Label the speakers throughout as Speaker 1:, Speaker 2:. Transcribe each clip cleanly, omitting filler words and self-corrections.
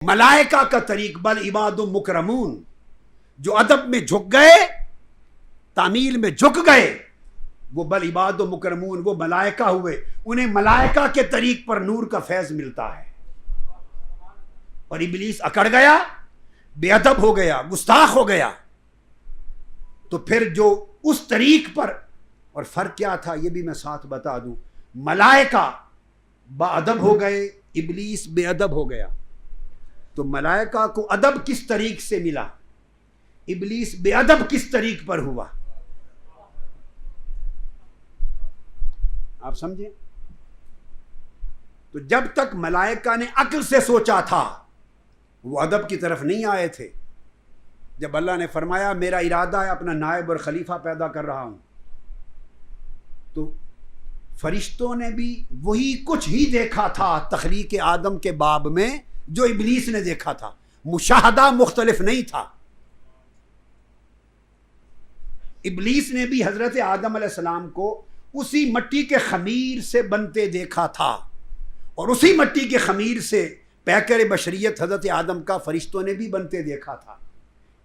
Speaker 1: ملائکہ کا طریق بل عباد مکرمون، جو ادب میں جھک گئے، تعمیل میں جھک گئے، وہ بل عباد مکرمون، وہ ملائکہ ہوئے، انہیں ملائکہ کے طریق پر نور کا فیض ملتا ہے۔ اور ابلیس اکڑ گیا، بے ادب ہو گیا، گستاخ ہو گیا، تو پھر جو اس طریق پر، اور فرق کیا تھا یہ بھی میں ساتھ بتا دوں، ملائکہ با ادب ہو گئے، ابلیس بے ادب ہو گیا۔ تو ملائکہ کو ادب کس طریق سے ملا، ابلیس بے ادب کس طریق پر ہوا، آپ سمجھیں؟ تو جب تک ملائکہ نے عقل سے سوچا تھا وہ ادب کی طرف نہیں آئے تھے۔ جب اللہ نے فرمایا میرا ارادہ ہے اپنا نائب اور خلیفہ پیدا کر رہا ہوں، تو فرشتوں نے بھی وہی کچھ ہی دیکھا تھا تخلیق آدم کے باب میں جو ابلیس نے دیکھا تھا، مشاہدہ مختلف نہیں تھا۔ ابلیس نے بھی حضرت آدم علیہ السلام کو اسی مٹی کے خمیر سے بنتے دیکھا تھا، اور اسی مٹی کے خمیر سے پیکر بشریت حضرت آدم کا فرشتوں نے بھی بنتے دیکھا تھا۔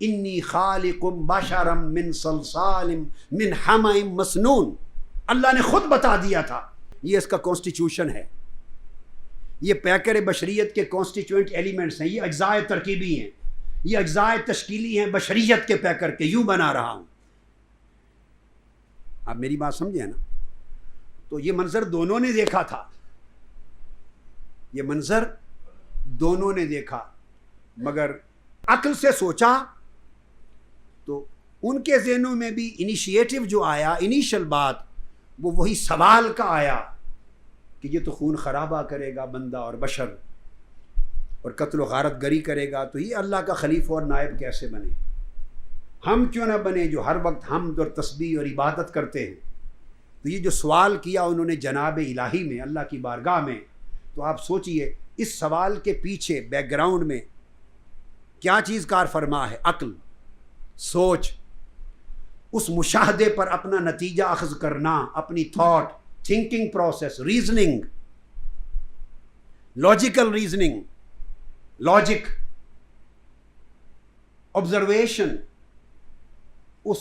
Speaker 1: انی خالق بشرا من صلصال من حمأ مسنون، اللہ نے خود بتا دیا تھا، یہ اس کا کانسٹیٹیوشن ہے، یہ پیکر بشریت کے کانسٹیٹیوئنٹ ایلیمنٹس ہیں، یہ اجزاء ترکیبی ہیں، یہ اجزاء تشکیلی ہیں بشریت کے پیکر کے، یوں بنا رہا ہوں۔ آپ میری بات سمجھیں نا؟ تو یہ منظر دونوں نے دیکھا تھا، یہ منظر دونوں نے دیکھا، مگر عقل سے سوچا تو ان کے ذہنوں میں بھی انیشیٹو جو آیا، انیشل بات، وہ وہی سوال کا آیا کہ یہ تو خون خرابہ کرے گا بندہ اور بشر، اور قتل و غارت گری کرے گا، تو یہ اللہ کا خلیفہ اور نائب کیسے بنے؟ ہم کیوں نہ بنے جو ہر وقت حمد اور تسبیح اور عبادت کرتے ہیں؟ تو یہ جو سوال کیا انہوں نے جناب الہی میں، اللہ کی بارگاہ میں، تو آپ سوچئے اس سوال کے پیچھے بیک گراؤنڈ میں کیا چیز کار فرما ہے؟ عقل، سوچ، اس مشاہدے پر اپنا نتیجہ اخذ کرنا، اپنی thought, thinking process, reasoning, logical reasoning, logic, observation, اس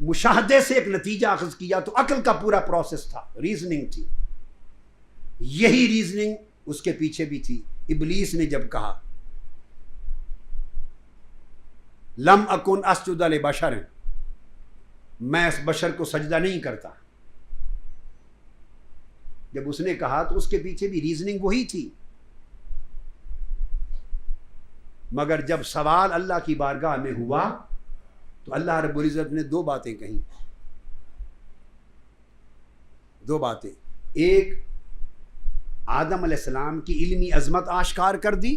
Speaker 1: مشاہدے سے ایک نتیجہ اخذ کیا، تو عقل کا پورا پروسیس تھا، ریزننگ تھی، یہی ریزننگ اس کے پیچھے بھی تھی۔ ابلیس نے جب کہا لم اکن اسجد لبشر، میں اس بشر کو سجدہ نہیں کرتا، جب اس نے کہا تو اس کے پیچھے بھی ریزننگ وہی تھی، مگر جب سوال اللہ کی بارگاہ میں ہوا تو اللہ رب العزت نے دو باتیں کہیں، دو باتیں، ایک آدم علیہ السلام کی علمی عظمت آشکار کر دی،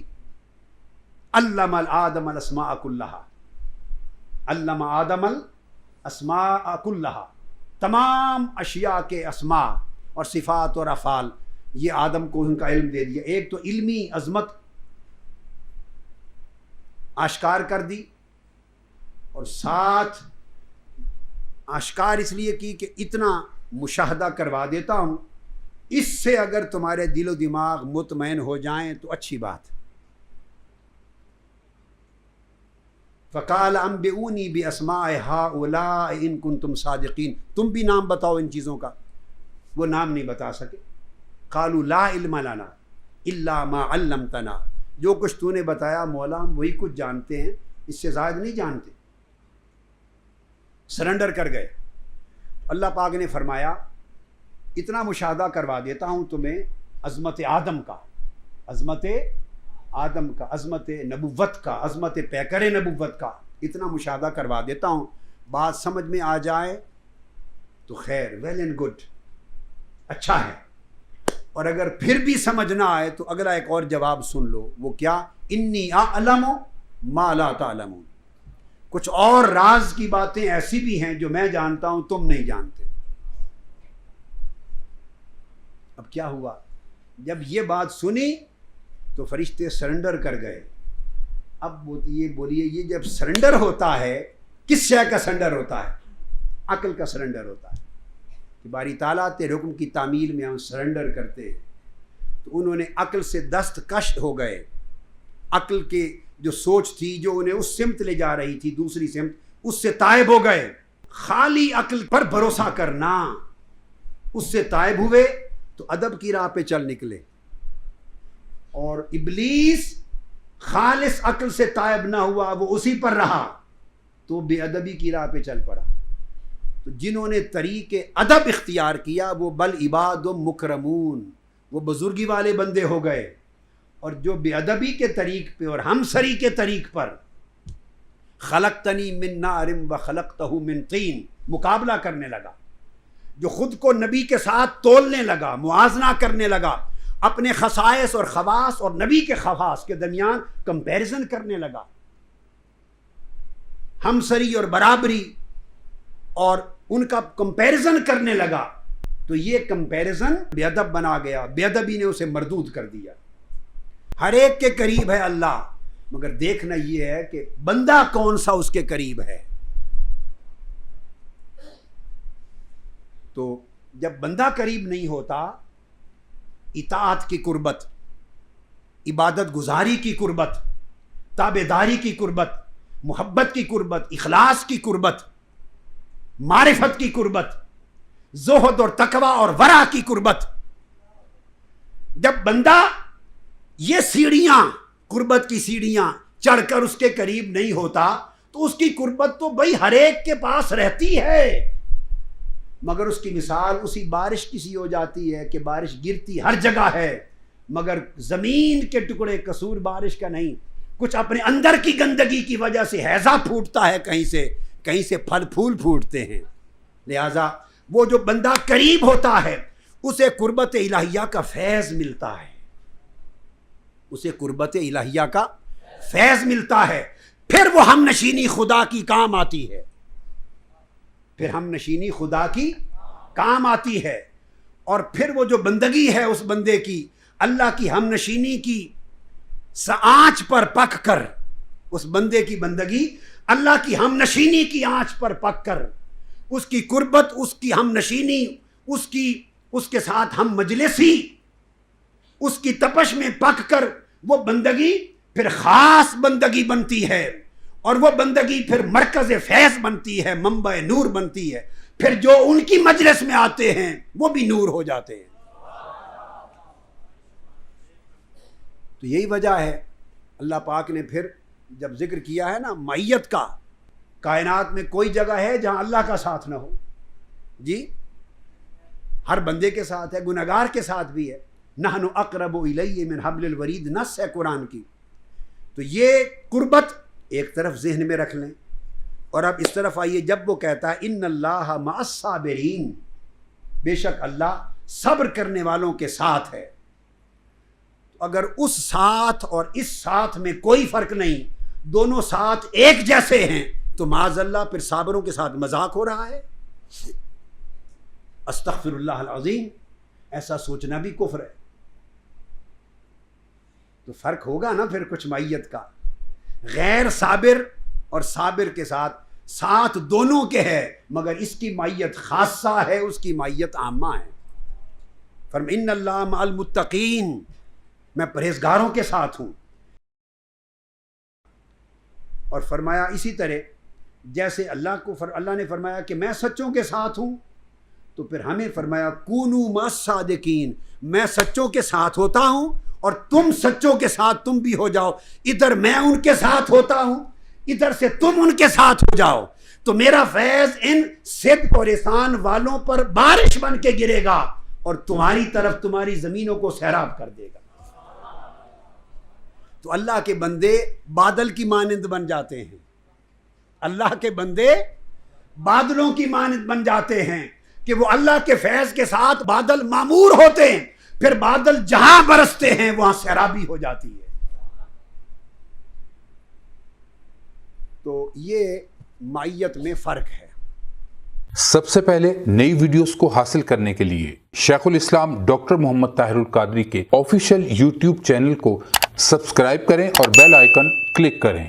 Speaker 1: علم آدم الاسماء کلہا، علم آدم الاسماء کلہا، تمام اشیاء کے اسماء اور صفات اور افعال یہ آدم کو ان کا علم دے دیا۔ ایک تو علمی عظمت آشکار کر دی، اور ساتھ آشکار اس لیے کی کہ اتنا مشاہدہ کروا دیتا ہوں، اس سے اگر تمہارے دل و دماغ مطمئن ہو جائیں تو اچھی بات۔ فقال انبئونی باسماء ہؤلاء ان کنتم صادقین، تم بھی نام بتاؤ ان چیزوں کا، وہ نام نہیں بتا سکے۔ قالوا لا علم لنا الا ما علمتنا، جو کچھ تو نے بتایا مولا ہم وہی کچھ جانتے ہیں، اس سے زائد نہیں جانتے۔ سرنڈر کر گئے۔ اللہ پاک نے فرمایا اتنا مشاہدہ کروا دیتا ہوں تمہیں عظمت آدم کا، عظمت آدم کا، عظمت نبوت کا، عظمت پیکر نبوت کا، اتنا مشاہدہ کروا دیتا ہوں، بات سمجھ میں آ جائے تو خیر، ویل اینڈ گڈ، اچھا ہے، اور اگر پھر بھی سمجھ نہ آئے تو اگلا ایک اور جواب سن لو، وہ کیا؟ انی اعلم ما لا تعلمون، کچھ اور راز کی باتیں ایسی بھی ہیں جو میں جانتا ہوں تم نہیں جانتے۔ اب کیا ہوا؟ جب یہ بات سنی تو فرشتے سرنڈر کر گئے۔ اب یہ بولیے، یہ جب سرنڈر ہوتا ہے کس شے کا سرنڈر ہوتا ہے؟ عقل کا سرنڈر ہوتا ہے کہ باری تعالیٰ تیرے حکم کی تعمیل میں ہم سرنڈر کرتے ہیں۔ تو انہوں نے عقل سے دستکش ہو گئے، عقل کے جو سوچ تھی جو انہیں اس سمت لے جا رہی تھی دوسری سمت، اس سے تائب ہو گئے. خالی عقل پر بھروسہ کرنا، اس سے تائب ہوئے تو ادب کی راہ پہ چل نکلے. اور ابلیس خالص عقل سے تائب نہ ہوا، وہ اسی پر رہا تو بے ادبی کی راہ پہ چل پڑا. تو جنہوں نے طریق ادب اختیار کیا وہ بل عباد و مکرمون، وہ بزرگی والے بندے ہو گئے. اور جو بے ادبی کے طریق پہ اور ہمسری کے طریق پر خلقتنی من نار و خلقتہ من طین مقابلہ کرنے لگا، جو خود کو نبی کے ساتھ تولنے لگا، موازنہ کرنے لگا، اپنے خصائص اور خواص اور نبی کے خواص کے درمیان کمپیریزن کرنے لگا، ہمسری اور برابری اور ان کا کمپیریزن کرنے لگا، تو یہ کمپیریزن بے ادب بنا گیا. بے ادبی نے اسے مردود کر دیا. ہر ایک کے قریب ہے اللہ، مگر دیکھنا یہ ہے کہ بندہ کون سا اس کے قریب ہے. تو جب بندہ قریب نہیں ہوتا، اطاعت کی قربت، عبادت گزاری کی قربت، تابعداری کی قربت، محبت کی قربت، اخلاص کی قربت، معرفت کی قربت، زہد اور تقوی اور ورع کی قربت، جب بندہ یہ سیڑھیاں قربت کی سیڑھیاں چڑھ کر اس کے قریب نہیں ہوتا تو اس کی قربت تو بھائی ہر ایک کے پاس رہتی ہے، مگر اس کی مثال اسی بارش کی سی ہو جاتی ہے کہ بارش گرتی ہر جگہ ہے مگر زمین کے ٹکڑے قصور بارش کا نہیں، کچھ اپنے اندر کی گندگی کی وجہ سے ہیضہ پھوٹتا ہے، کہیں سے پھل پھول پھوٹتے ہیں. لہذا وہ جو بندہ قریب ہوتا ہے اسے قربت الہیہ کا فیض ملتا ہے، اسے قربت الہیہ کا فیض ملتا ہے. پھر وہ ہم نشینی خدا کی کام آتی ہے، پھر ہم نشینی خدا کی کام آتی ہے. اور پھر وہ جو بندگی ہے اس بندے کی اللہ کی ہم نشینی کی آنچ پر پک کر، اس بندے کی بندگی اللہ کی ہم نشینی کی آنچ پر پک کر، اس کی قربت، اس کی ہم نشینی، اس کے ساتھ ہم مجلسی، اس کی تپش میں پک کر وہ بندگی پھر خاص بندگی بنتی ہے. اور وہ بندگی پھر مرکز فیض بنتی ہے، منبع نور بنتی ہے. پھر جو ان کی مجلس میں آتے ہیں وہ بھی نور ہو جاتے ہیں. تو یہی وجہ ہے اللہ پاک نے پھر جب ذکر کیا ہے نا معیت کا، کائنات میں کوئی جگہ ہے جہاں اللہ کا ساتھ نہ ہو؟ جی ہر بندے کے ساتھ ہے، گنہگار کے ساتھ بھی ہے. نحن اقرب الیہ من حبل الورید نص ہے قرآن کی. تو یہ قربت ایک طرف ذہن میں رکھ لیں. اور اب اس طرف آئیے، جب وہ کہتا ہے ان اللہ مع الصابرین، بے شک اللہ صبر کرنے والوں کے ساتھ ہے. اگر اس ساتھ اور اس ساتھ میں کوئی فرق نہیں، دونوں ساتھ ایک جیسے ہیں، تو معاذ اللہ پھر صابروں کے ساتھ مذاق ہو رہا ہے. استغفر اللہ العظیم، ایسا سوچنا بھی کفر ہے. تو فرق ہوگا نا پھر کچھ معیت کا. غیر صابر اور صابر کے ساتھ دونوں کے ہے، مگر اس کی معیت خاصہ ہے، اس کی معیت عامہ ہے. فرمایا ان اللہ مع المتقین، میں پرہیزگاروں کے ساتھ ہوں. اور فرمایا اسی طرح جیسے اللہ نے فرمایا کہ میں سچوں کے ساتھ ہوں، تو پھر ہمیں فرمایا کونوا مع الصادقین، میں سچوں کے ساتھ ہوتا ہوں اور تم سچوں کے ساتھ تم بھی ہو جاؤ. ادھر میں ان کے ساتھ ہوتا ہوں، ادھر سے تم ان کے ساتھ ہو جاؤ، تو میرا فیض ان صدق اور احسان والوں پر بارش بن کے گرے گا اور تمہاری طرف تمہاری زمینوں کو سیراب کر دے گا. تو اللہ کے بندے بادل کی مانند بن جاتے ہیں، اللہ کے بندے بادلوں کی مانند بن جاتے ہیں کہ وہ اللہ کے فیض کے ساتھ بادل معمور ہوتے ہیں، پھر بادل جہاں برستے ہیں وہاں سیرابی ہو جاتی ہے. تو یہ معیت میں فرق ہے.
Speaker 2: سب سے پہلے نئی ویڈیوز کو حاصل کرنے کے لیے شیخ الاسلام ڈاکٹر محمد طاہر القادری کے آفیشیل یوٹیوب چینل کو سبسکرائب کریں اور بیل آئیکن کلک کریں.